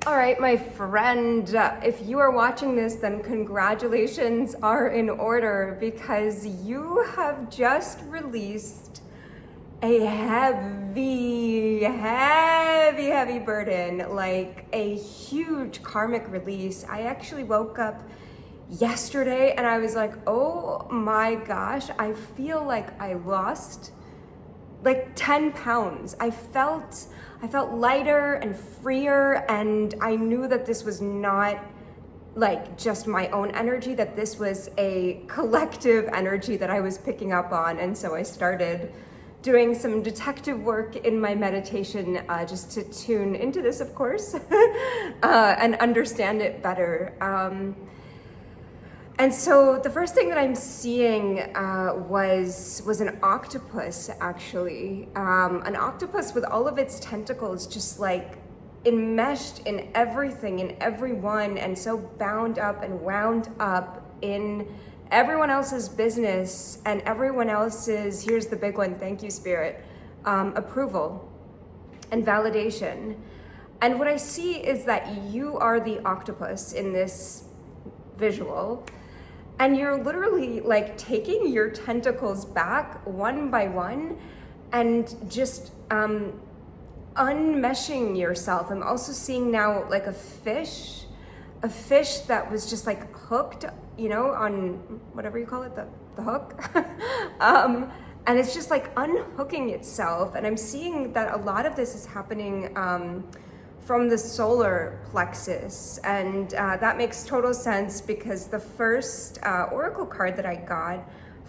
All right, my friend, if you are watching this, then congratulations are in order because you have just released a heavy burden, like a huge karmic release. I actually woke up yesterday and I was like, oh my gosh, I feel like I lost like 10 pounds. I felt lighter and freer, and I knew that this was not like just my own energy, that this was a collective energy that I was picking up on. And so I started doing some detective work in my meditation just to tune into this, of course, and understand it better. And so the first thing that I'm seeing was an octopus, actually. An octopus with all of its tentacles just like enmeshed in everything, in everyone, and so bound up and wound up in everyone else's business and everyone else's, here's the big one, thank you, Spirit, approval and validation. And what I see is that you are the octopus in this visual. And you're literally like taking your tentacles back one by one and just unmeshing yourself. I'm also seeing now like a fish that was just like hooked, you know, on whatever you call it, the hook. And it's just like unhooking itself. And I'm seeing that a lot of this is happening from the solar plexus, and that makes total sense because the first oracle card that I got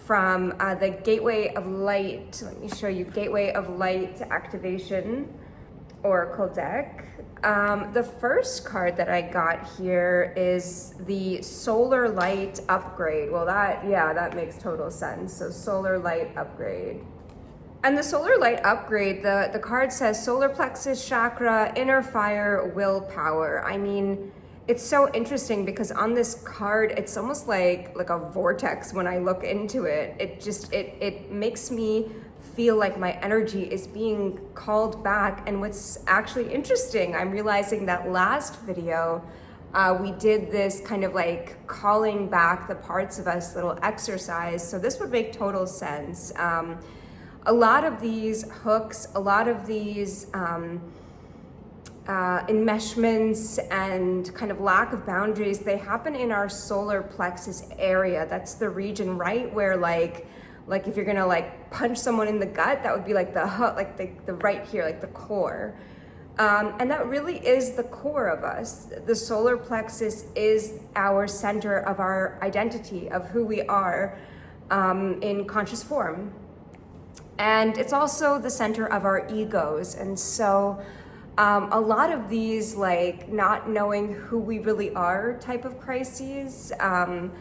from the Gateway of Light, let me show you, Gateway of Light Activation Oracle deck. The first card that I got here is the Solar Light Upgrade. Well, that makes total sense. So Solar Light Upgrade. And the Solar Light Upgrade, the card says Solar Plexus Chakra, Inner Fire, Willpower. I mean, it's so interesting because on this card, it's almost like a vortex when I look into it. It makes me feel like my energy is being called back. And what's actually interesting, I'm realizing that last video, we did this kind of like calling back the parts of us little exercise. So this would make total sense. A lot of these hooks, a lot of these enmeshments and kind of lack of boundaries, they happen in our solar plexus area. That's the region right where like if you're gonna like punch someone in the gut, that would be like the hook, like the right here, like the core. And that really is the core of us. The solar plexus is our center of our identity, of who we are in conscious form. And it's also the center of our egos. And so a lot of these like not knowing who we really are type of crises and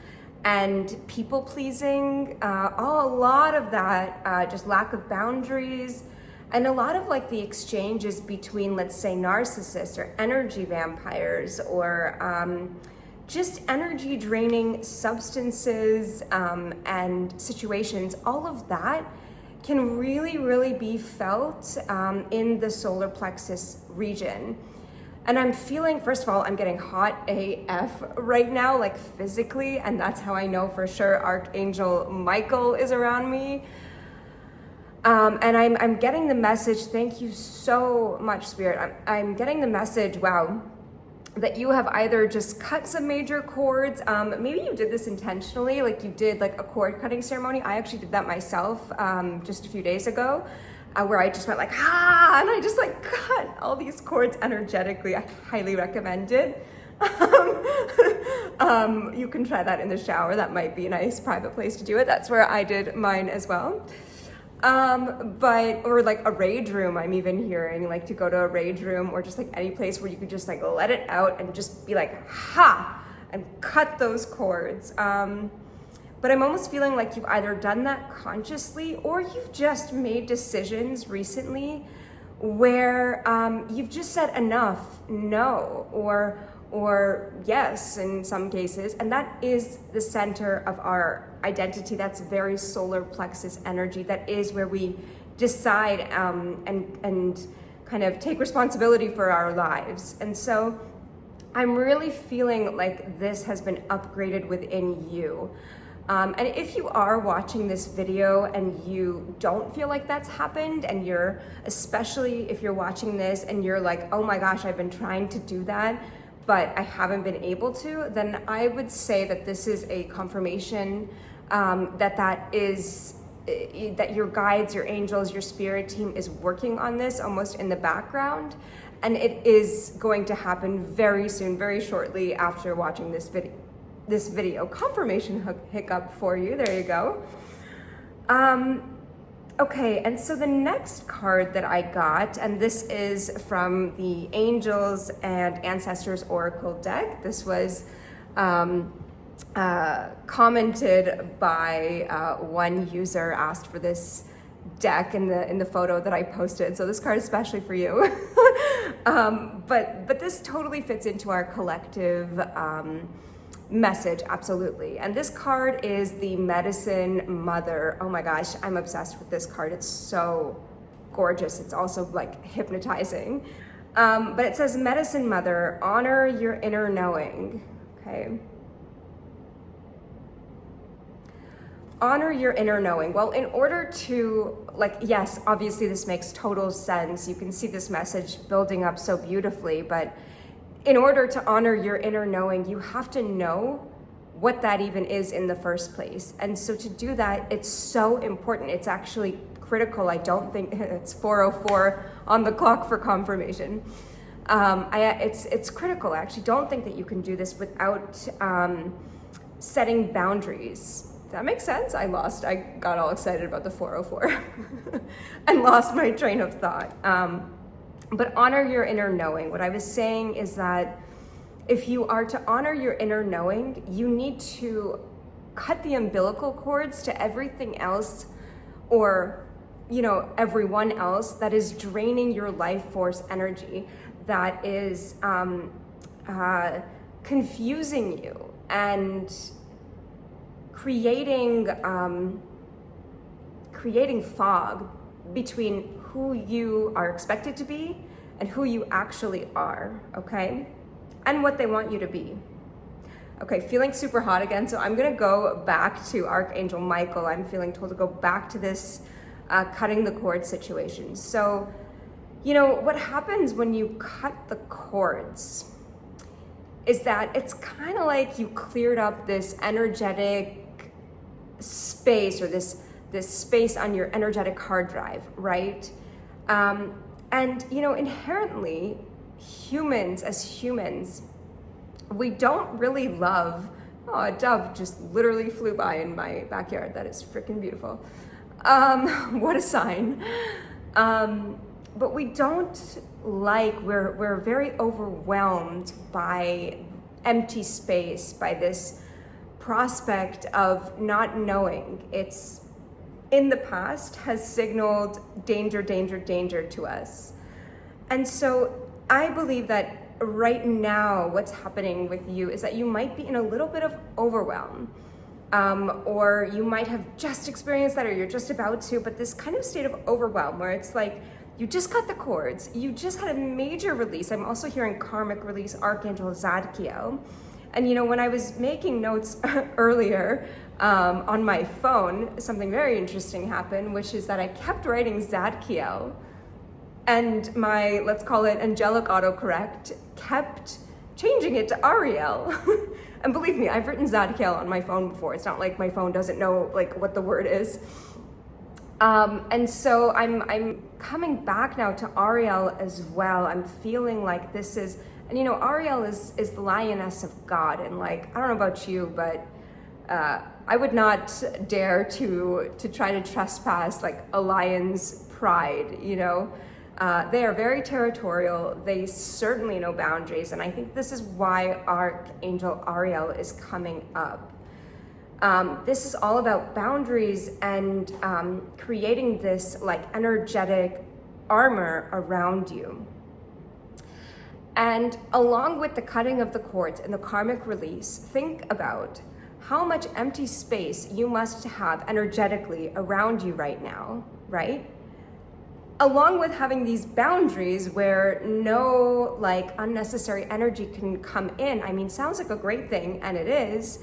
people pleasing, a lot of that, just lack of boundaries, and a lot of like the exchanges between, let's say, narcissists or energy vampires or just energy draining substances and situations, all of that can really be felt in the solar plexus region. And I'm feeling, first of all, I'm getting hot AF right now, like physically, and that's how I know for sure Archangel Michael is around me. And I'm getting the message, thank you so much, Spirit. I'm getting the message, wow, that you have either just cut some major cords, maybe you did this intentionally, like you did like a cord cutting ceremony. I actually did that myself just a few days ago, where I just went like, and I just like cut all these cords energetically. I highly recommend it. You can try that in the shower. That might be a nice private place to do it. That's where I did mine as well. Or like a rage room, I'm even hearing, like to go to a rage room or just like any place where you could just like let it out and just be like, and cut those cords. But I'm almost feeling like you've either done that consciously or you've just made decisions recently where you've just said enough, no, or yes in some cases, and that is the center of our identity. That's very solar plexus energy. That is where we decide and kind of take responsibility for our lives. And so I'm really feeling like this has been upgraded within you. And if you are watching this video and you don't feel like that's happened, and you're, especially if you're watching this and you're like, oh my gosh, I've been trying to do that, but I haven't been able to, then I would say that this is a confirmation that your guides, your angels, your spirit team is working on this almost in the background. And it is going to happen very soon, very shortly after watching this video. Confirmation hiccup for you, there you go. Okay, and so the next card that I got, and this is from the Angels and Ancestors Oracle deck. This was commented by one user, asked for this deck in the photo that I posted. So this card is especially for you. But this totally fits into our collective message, absolutely. And this card is the Medicine Mother. Oh my gosh, I'm obsessed with this card. It's so gorgeous. It's also like hypnotizing. But it says, Medicine Mother, honor your inner knowing. Okay. Honor your inner knowing. Well, in order to, like, yes, obviously this makes total sense. You can see this message building up so beautifully, but in order to honor your inner knowing, you have to know what that even is in the first place. And so to do that, it's so important. It's actually critical. I don't think it's 4:04 on the clock for confirmation. It's critical. I actually don't think that you can do this without setting boundaries. That makes sense. I got all excited about the 4:04 and lost my train of thought. But honor your inner knowing. What I was saying is that if you are to honor your inner knowing, you need to cut the umbilical cords to everything else, or, everyone else that is draining your life force energy, that is confusing you and creating fog between who you are expected to be and who you actually are, okay? And what they want you to be. Okay, feeling super hot again, so I'm gonna go back to Archangel Michael. I'm feeling told to go back to this cutting the cord situation. So, what happens when you cut the cords is that it's kind of like you cleared up this energetic space, or this space on your energetic hard drive, right? And inherently, as humans, we don't really love, oh, a dove just literally flew by in my backyard. That is freaking beautiful. What a sign. But we don't we're very overwhelmed by empty space, by this prospect of not knowing. It's in the past has signaled danger, danger, danger to us. And so I believe that right now what's happening with you is that you might be in a little bit of overwhelm, or you might have just experienced that, or you're just about to, but this kind of state of overwhelm where it's like you just cut the cords, you just had a major release. I'm also hearing Karmic Release, Archangel Zadkiel. And when I was making notes earlier on my phone, something very interesting happened, which is that I kept writing Zadkiel, and my, let's call it angelic autocorrect, kept changing it to Ariel. And believe me, I've written Zadkiel on my phone before. It's not like my phone doesn't know what the word is. And so I'm coming back now to Ariel as well. I'm feeling like this is, and Ariel is the Lioness of God. And I don't know about you, but I would not dare to try to trespass a lion's pride, They are very territorial. They certainly know boundaries. And I think this is why Archangel Ariel is coming up. This is all about boundaries and creating this energetic armor around you. And along with the cutting of the cords and the karmic release, think about how much empty space you must have energetically around you right now, right? along with having these boundaries where no like unnecessary energy can come in. I mean, sounds like a great thing, and it is,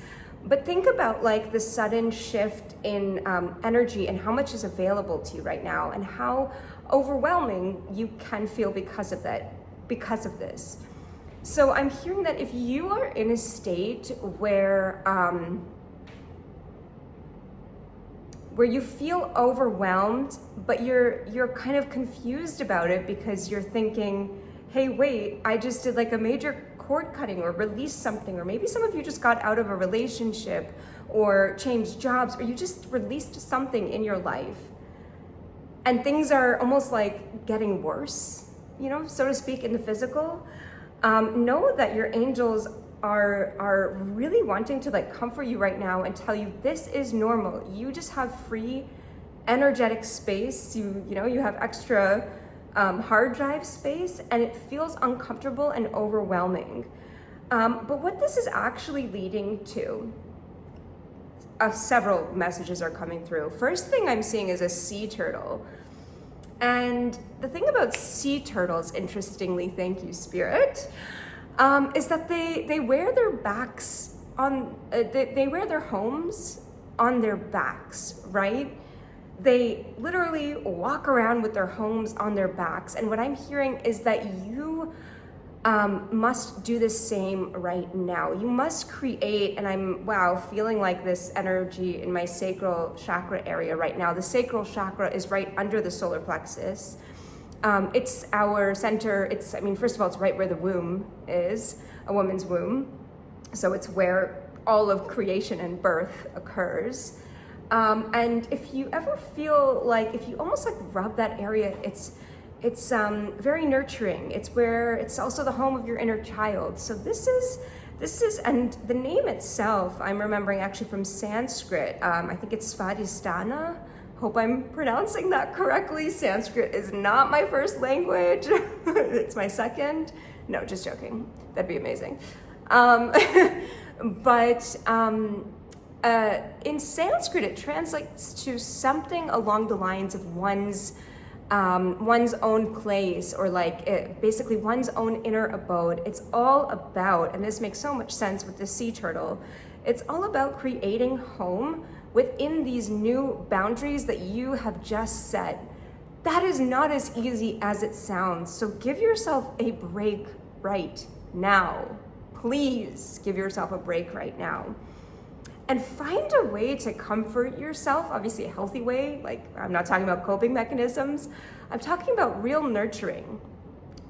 but think about like the sudden shift in energy and how much is available to you right now and how overwhelming you can feel because of this. So I'm hearing that if you are in a state where you feel overwhelmed, but you're kind of confused about it because you're thinking, hey, wait, I just did like a major cord cutting or released something, or maybe some of you just got out of a relationship or changed jobs, or you just released something in your life and things are almost like getting worse, you know, so to speak, in the physical. Know that your angels are really wanting to like comfort you right now and tell you this is normal. You just have free energetic space. You know, you have extra hard drive space, and it feels uncomfortable and overwhelming. But what this is actually leading to, several messages are coming through. First thing I'm seeing is a sea turtle. And the thing about sea turtles, interestingly, thank you, Spirit, is that they wear their backs on, they wear their homes on their backs, right? They literally walk around with their homes on their backs. And what I'm hearing is that you must do the same right now. You must create, and I'm, feeling like this energy in my sacral chakra area right now. The sacral chakra is right under the solar plexus. It's our center. First of all, it's right where the womb is, a woman's womb. So it's where all of creation and birth occurs. And if you ever feel like, if you almost like rub that area, it's very nurturing. It's also the home of your inner child. So this is, and the name itself, I'm remembering actually from Sanskrit. I think it's Svadhisthana. Hope I'm pronouncing that correctly. Sanskrit is not my first language. It's my second. No, just joking. That'd be amazing. But in Sanskrit, it translates to something along the lines of one's own place, or like basically one's own inner abode. It's all about, and this makes so much sense with the sea turtle, it's all about creating home within these new boundaries that you have just set. That is not as easy as it sounds. So give yourself a break right now. Please give yourself a break right now. And find a way to comfort yourself, obviously a healthy way. Like, I'm not talking about coping mechanisms. I'm talking about real nurturing.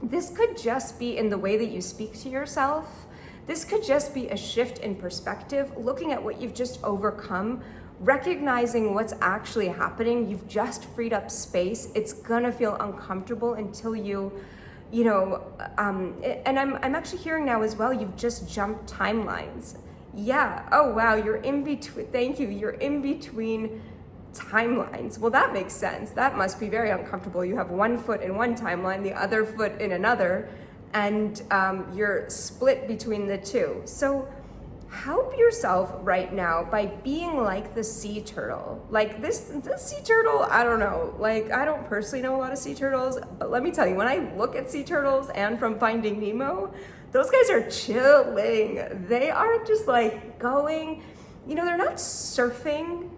This could just be in the way that you speak to yourself. This could just be a shift in perspective, looking at what you've just overcome, recognizing what's actually happening. You've just freed up space. It's gonna feel uncomfortable until you know, and I'm actually hearing now as well, you've just jumped timelines. Yeah, oh wow, you're in between, thank you, you're in between timelines. Well, that makes sense. That must be very uncomfortable. You have one foot in one timeline, the other foot in another, and you're split between the two. So help yourself right now by being like the sea turtle. Like this sea turtle, I don't know, like I don't personally know a lot of sea turtles, but let me tell you, when I look at sea turtles and from Finding Nemo, those guys are chilling. They are just like going, you know, they're not surfing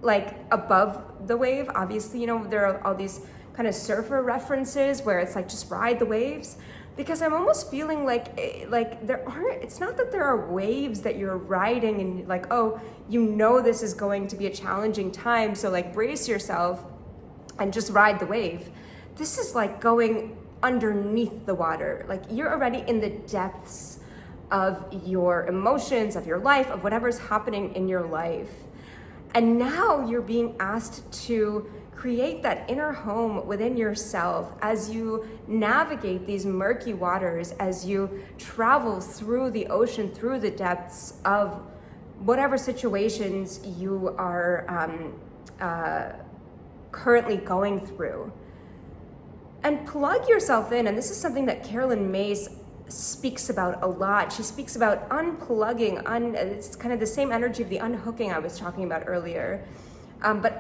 like above the wave. Obviously, you know, there are all these kind of surfer references where it's like just ride the waves, because I'm almost feeling like there aren't, it's not that there are waves that you're riding and like, oh, you know, this is going to be a challenging time, so like brace yourself and just ride the wave. This is like going underneath the water. Like you're already in the depths of your emotions, of your life, of whatever's happening in your life. And now you're being asked to create that inner home within yourself as you navigate these murky waters, as you travel through the ocean, through the depths of whatever situations you are currently going through. And plug yourself in, and this is something that Carolyn Myss speaks about a lot. She speaks about unplugging, it's kind of the same energy of the unhooking I was talking about earlier. But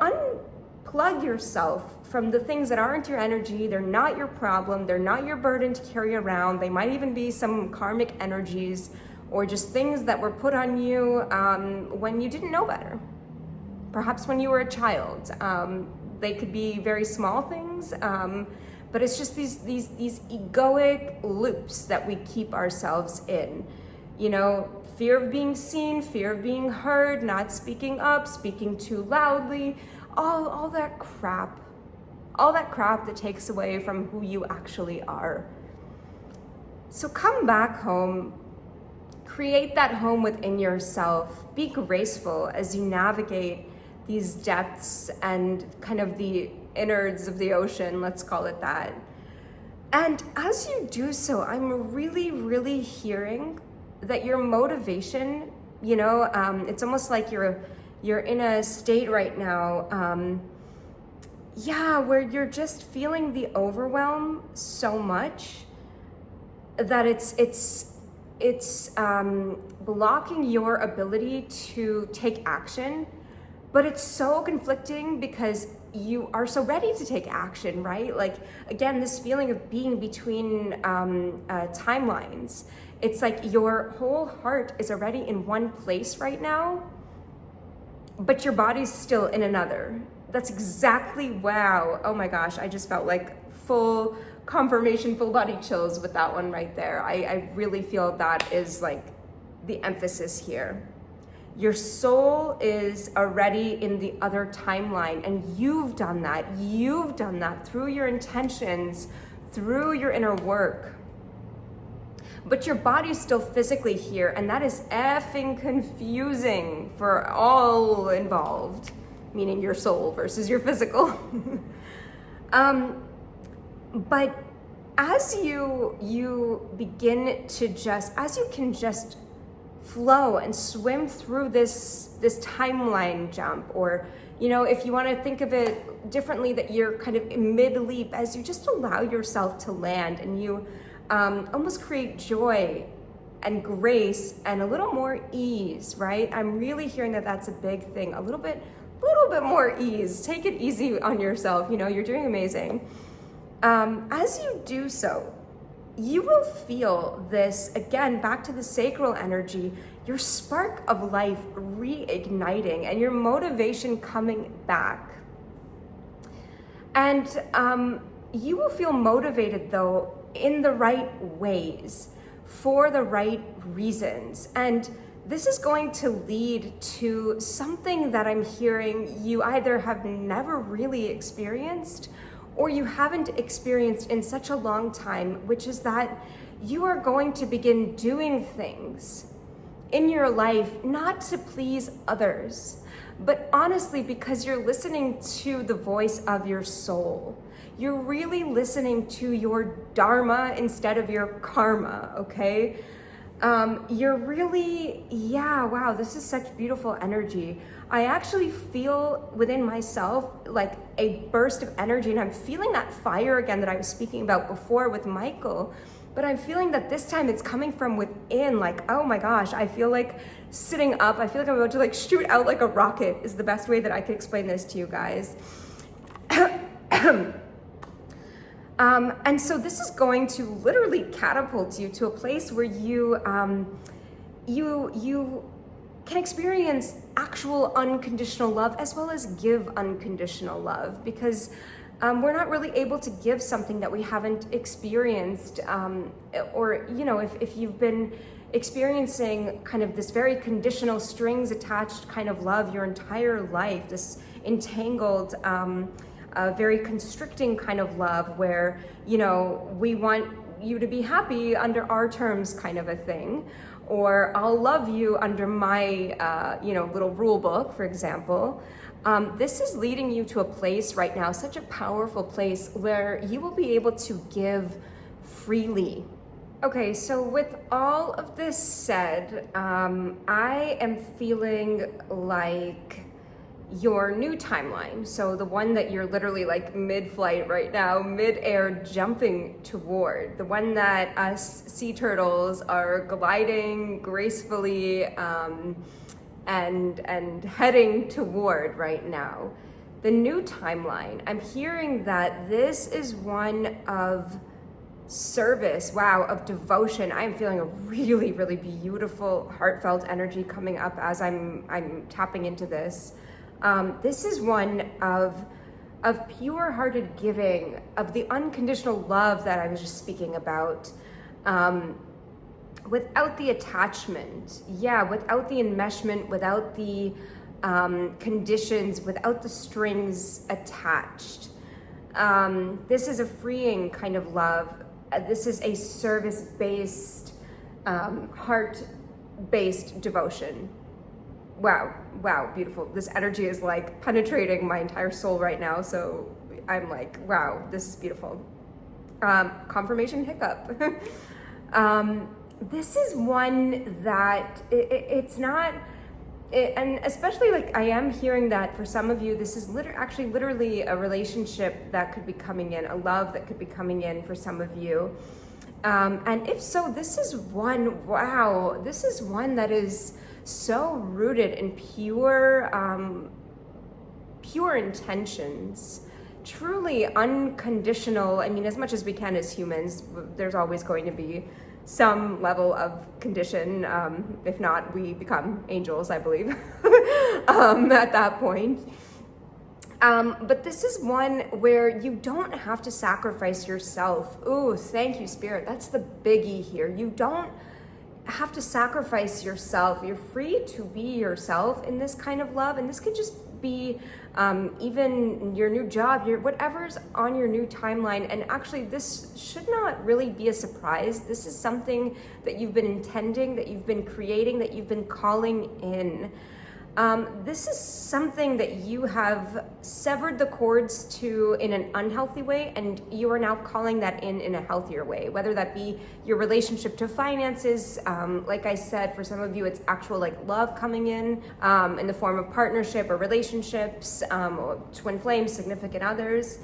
unplug yourself from the things that aren't your energy. They're not your problem. They're not your burden to carry around. They might even be some karmic energies or just things that were put on you when you didn't know better. Perhaps when you were a child. They could be very small things, but it's just these egoic loops that we keep ourselves in. You know, fear of being seen, fear of being heard, not speaking up, speaking too loudly, all that crap. All that crap that takes away from who you actually are. So come back home, create that home within yourself, be graceful as you navigate these depths and kind of the innards of the ocean, let's call it that. And as you do so, I'm really, really hearing that your motivation, you know, it's almost like you're in a state right now, where you're just feeling the overwhelm so much that it's blocking your ability to take action. But it's so conflicting because you are so ready to take action, right? Like, again, this feeling of being between timelines. It's like your whole heart is already in one place right now, but your body's still in another. That's exactly, wow. Oh my gosh, I just felt like full confirmation, full body chills with that one right there. I really feel that is like the emphasis here. Your soul is already in the other timeline, and you've done that. You've done that through your intentions, through your inner work. But your body's still physically here, and that is effing confusing for all involved, meaning your soul versus your physical. But as you begin to as you can just flow and swim through this timeline jump, or, you know, if you want to think of it differently, that you're kind of in mid-leap, as you just allow yourself to land and you almost create joy and grace and a little more ease, right? I'm really hearing that that's a big thing. A little bit more ease. Take it easy on yourself. You know, you're doing amazing. As you do so, you will feel this, again, back to the sacral energy, your spark of life reigniting and your motivation coming back. And you will feel motivated, though, in the right ways, for the right reasons. And this is going to lead to something that I'm hearing you either have never really experienced or you haven't experienced in such a long time, which is that you are going to begin doing things in your life, not to please others, but honestly because you're listening to the voice of your soul. You're really listening to your dharma instead of your karma, okay? You're really, wow, this is such beautiful energy. I actually feel within myself like a burst of energy, and I'm feeling that fire again that I was speaking about before with Michael, but I'm feeling that this time it's coming from within. Like, oh my gosh, I feel like sitting up. I feel like I'm about to like shoot out like a rocket is the best way that I can explain this to you guys. And so this is going to literally catapult you to a place where you can experience actual unconditional love as well as give unconditional love, because we're not really able to give something that we haven't experienced, or, you know, if you've been experiencing kind of this very conditional strings attached kind of love your entire life, this entangled, very constricting kind of love where, you know, we want you to be happy under our terms kind of a thing, or I'll love you under my, little rule book, for example. This is leading you to a place right now, such a powerful place where you will be able to give freely. Okay, so with all of this said, I am feeling like your new timeline, so the one that you're literally like mid-flight right now, mid-air jumping toward, the one that us sea turtles are gliding gracefully and heading toward right now. the new timeline, I'm hearing that this is one of service, wow, of devotion. I'm feeling a really, really beautiful, heartfelt energy coming up as I'm tapping into this. This is one of pure-hearted giving, of the unconditional love that I was just speaking about, without the attachment, without the enmeshment, without the conditions, without the strings attached. This is a freeing kind of love. This is a service-based, heart-based devotion. Wow, beautiful. This energy is like penetrating my entire soul right now. So I'm like, wow, this is beautiful. Confirmation hiccup. This is one that it's not, and especially like I am hearing that for some of you, this is literally a relationship that could be coming in, a love that could be coming in for some of you. And if so, this is one that is so rooted in pure intentions, truly unconditional. I mean, as much as we can as humans, there's always going to be some level of condition. If not, we become angels, I believe, at that point. But this is one where you don't have to sacrifice yourself. Ooh, thank you, Spirit. That's the biggie here. You don't have to sacrifice yourself. You're free to be yourself in this kind of love. And this could just be even your new job, whatever's on your new timeline. And actually, this should not really be a surprise. This is something that you've been intending, that you've been creating, that you've been calling in. This is something that you have severed the cords to in an unhealthy way, and you are now calling that in a healthier way, whether that be your relationship to finances. Like I said, for some of you, it's actual like love coming in the form of partnership or relationships, or twin flames, significant others.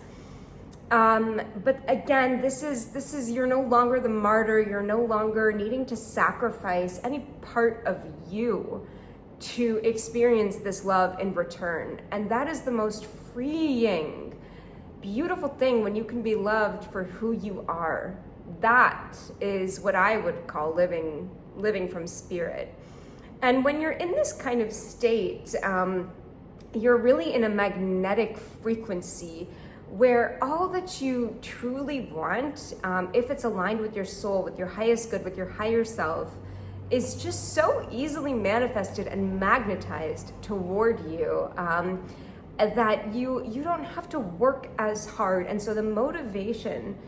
But again, this is, you're no longer the martyr. You're no longer needing to sacrifice any part of you to experience this love in return. And that is the most freeing, beautiful thing, when you can be loved for who you are. That is what I would call living from spirit. And when you're in this kind of state, you're really in a magnetic frequency where all that you truly want, if it's aligned with your soul, with your highest good, with your higher self, is just so easily manifested and magnetized toward you, that you don't have to work as hard. And so the motivation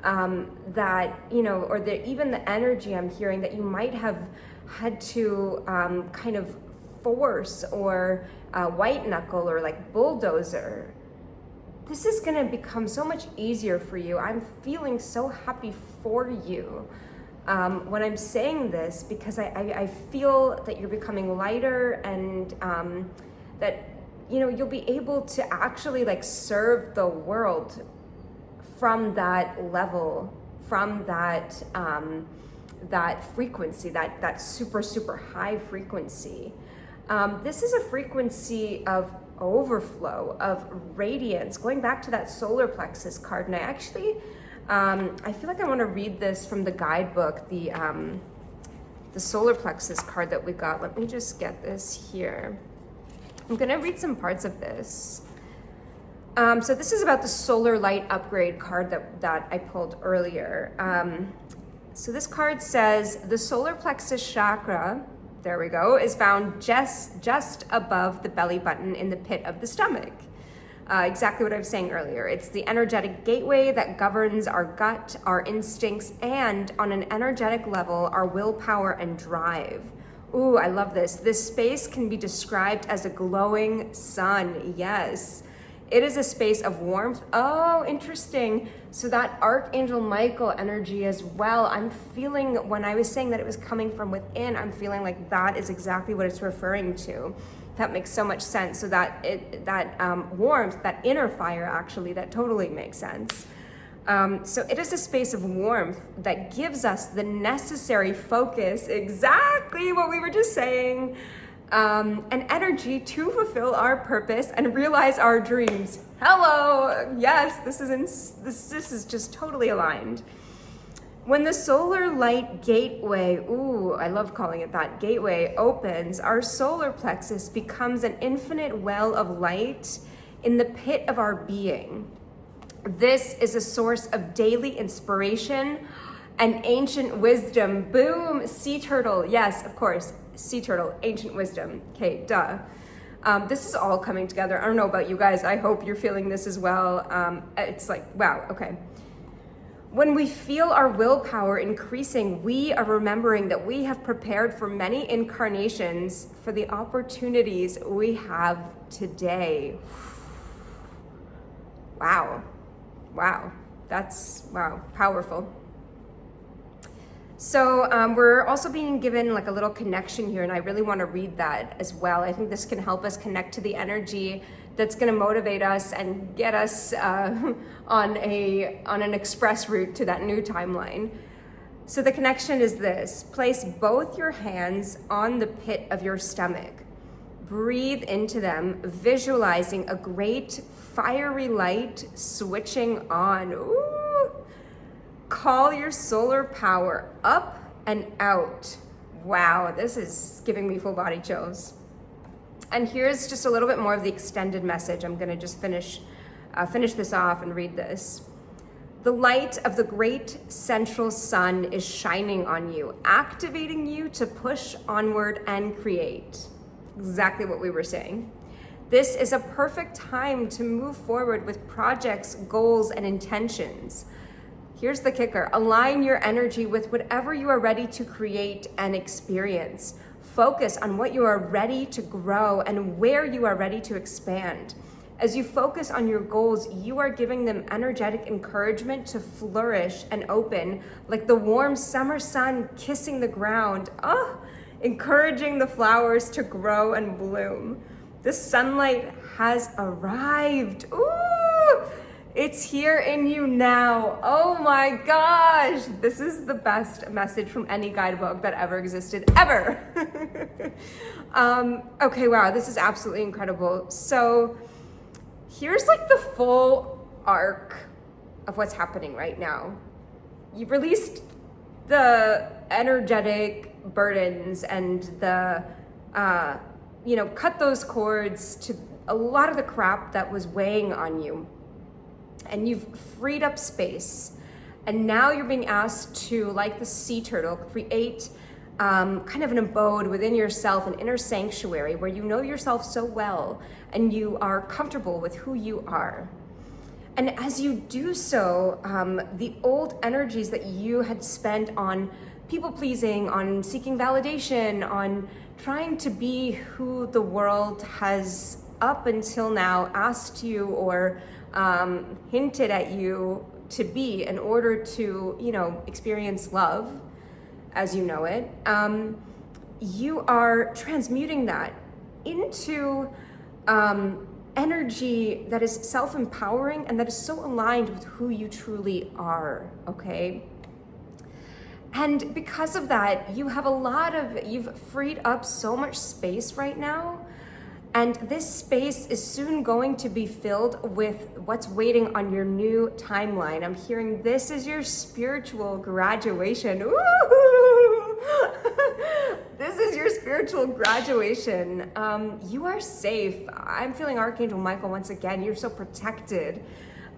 that, or even the energy I'm hearing that you might have had to kind of force or white knuckle or like bulldozer, this is gonna become so much easier for you. I'm feeling so happy for you when I'm saying this, because I feel that you're becoming lighter, and that you'll be able to actually like serve the world from that level, from that that frequency, that super high frequency. This is a frequency of overflow, of radiance, going back to that solar plexus card. And I actually I feel like I want to read this from the guidebook, the solar plexus card that we got. Let me just get this here. I'm going to read some parts of this. So this is about the solar light upgrade card that I pulled earlier. So this card says the solar plexus chakra, there we go, is found just above the belly button in the pit of the stomach. Exactly what I was saying earlier. It's the energetic gateway that governs our gut, our instincts, and on an energetic level, our willpower and drive. Ooh, I love this. This space can be described as a glowing sun. Yes. It is a space of warmth. Oh, interesting. So that Archangel Michael energy as well. I'm feeling, when I was saying that it was coming from within, I'm feeling like that is exactly what it's referring to. That makes so much sense. So that warmth, that inner fire, actually, that totally makes sense. So it is a space of warmth that gives us the necessary focus, exactly what we were just saying, and energy to fulfill our purpose and realize our dreams. Hello, yes, this is just totally aligned. When the solar light gateway, ooh, I love calling it that, gateway opens, our solar plexus becomes an infinite well of light in the pit of our being. This is a source of daily inspiration and ancient wisdom. Boom, sea turtle. Yes, of course, sea turtle, ancient wisdom. Okay, duh. This is all coming together. I don't know about you guys. I hope you're feeling this as well. It's like, wow, okay. When we feel our willpower increasing, we are remembering that we have prepared for many incarnations for the opportunities we have today. Wow. Wow. That's, wow, powerful. So we're also being given like a little connection here, and I really want to read that as well. I think this can help us connect to the energy that's going to motivate us and get us on an express route to that new timeline. So the connection is this: place both your hands on the pit of your stomach. Breathe into them, visualizing a great fiery light switching on. Ooh. Call your solar power up and out. Wow, this is giving me full body chills. And here's just a little bit more of the extended message. I'm gonna just finish this off and read this. The light of the great central sun is shining on you, activating you to push onward and create. Exactly what we were saying. This is a perfect time to move forward with projects, goals, and intentions. Here's the kicker: align your energy with whatever you are ready to create and experience. Focus on what you are ready to grow and where you are ready to expand. As you focus on your goals, you are giving them energetic encouragement to flourish and open, like the warm summer sun kissing the ground, encouraging the flowers to grow and bloom. The sunlight has arrived. Ooh! It's here in you now. Oh my gosh. This is the best message from any guidebook that ever existed, ever. Okay, wow, this is absolutely incredible. So here's like the full arc of what's happening right now. You've released the energetic burdens and the, cut those cords to a lot of the crap that was weighing on you. And you've freed up space. And now you're being asked to, like the sea turtle, create kind of an abode within yourself, an inner sanctuary where you know yourself so well and you are comfortable with who you are. And as you do so, the old energies that you had spent on people pleasing, on seeking validation, on trying to be who the world has up until now asked you or hinted at you to be in order to, experience love as you know it, you are transmuting that into energy that is self-empowering and that is so aligned with who you truly are, okay? And because of that, you've freed up so much space right now. And this space is soon going to be filled with what's waiting on your new timeline. I'm hearing this is your spiritual graduation. Ooh! This is your spiritual graduation. You are safe. I'm feeling Archangel Michael once again. You're so protected.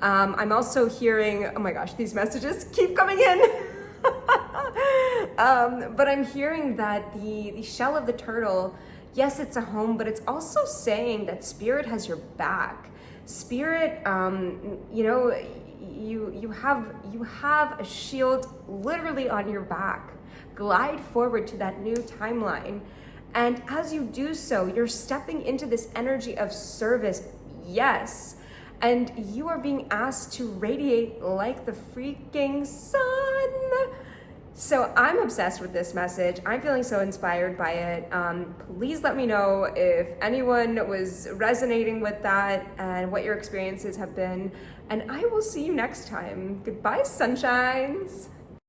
I'm also hearing, oh my gosh, these messages keep coming in. But I'm hearing that the shell of the turtle, yes, it's a home, but it's also saying that spirit has your back. Spirit, you have a shield literally on your back. Glide forward to that new timeline. And as you do so, you're stepping into this energy of service, yes. And you are being asked to radiate like the freaking sun. So I'm obsessed with this message. I'm feeling so inspired by it. Please let me know if anyone was resonating with that and what your experiences have been. And I will see you next time. Goodbye, sunshines.